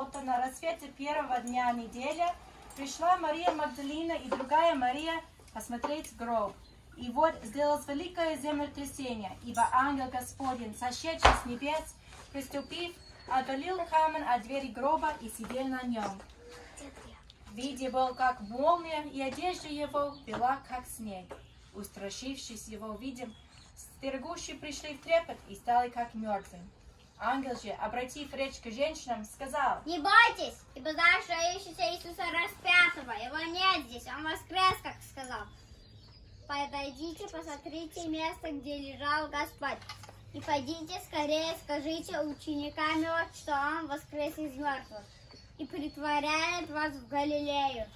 суббота, на рассвете первого дня недели, пришла Мария Магдалина и другая Мария посмотреть гроб. И вот сделалось великое землетрясение, ибо ангел Господень, сошедший с небес, приступив, отдалил камень от двери гроба и сидел на нем. Видя был, как молния, и одежда его бела, как снег. Устрашившись его видим, стерегущие пришли в трепет и стали как мертвым. Ангел же, обратив речь к женщинам, сказал: не бойтесь, ибо знаю, что ищете Иисуса распятого. Его нет здесь, он воскрес, как сказал. Подойдите, посмотрите место, где лежал Господь. И пойдите скорее, скажите ученикам его, что он воскрес из мертвых. И притворяет вас в Галилею.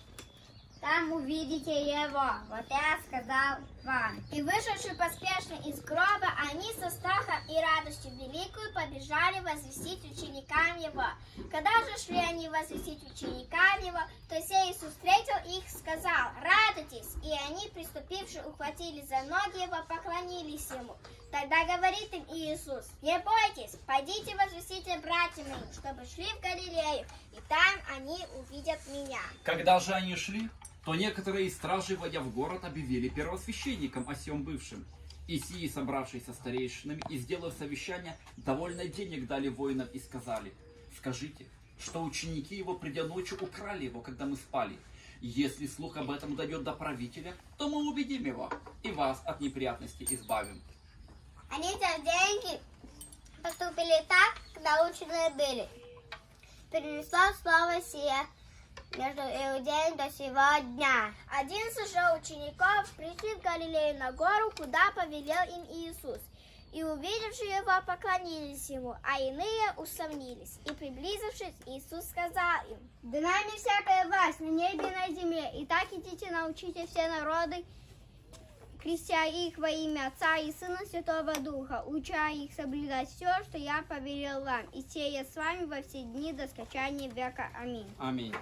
Там увидите его. Вот я сказал вам. И вышедшие поспешно из гроба, они со страхом и радостью великую побежали возвестить ученикам его. Когда же шли они возвестить ученикам его, то сей Иисус встретил их, сказал: радуйтесь. И они, приступивши, ухватили за ноги его, поклонились ему. Тогда говорит им Иисус: не бойтесь, пойдите возвестите братьям моим, чтобы шли в Галилею, и там они увидят меня. Когда же они шли, то некоторые из стражей, войдя в город, объявили первосвященникам о сем бывшем. И сии, собравшись со старейшинами и сделав совещание, довольно денег дали воинам и сказали: скажите, что ученики его, придя ночью, украли его, когда мы спали. Если слух об этом дойдет до правителя, то мы убедим его и вас от неприятностей избавим. Они за деньги поступили так, как научены были. Перенесло слово сие между иудеями до сего дня. 11 же учеников пришли в Галилею на гору, куда повелел им Иисус. И увидевши его, поклонились ему, а иные усомнились. И приблизившись, Иисус сказал им: да нами всякая власть на небе и на земле. И так идите, научите все народы, крестя их во имя Отца и Сына Святого Духа, уча их соблюдать все, что я повелел вам, и сея с вами во все дни до скончания века. Аминь. Аминь.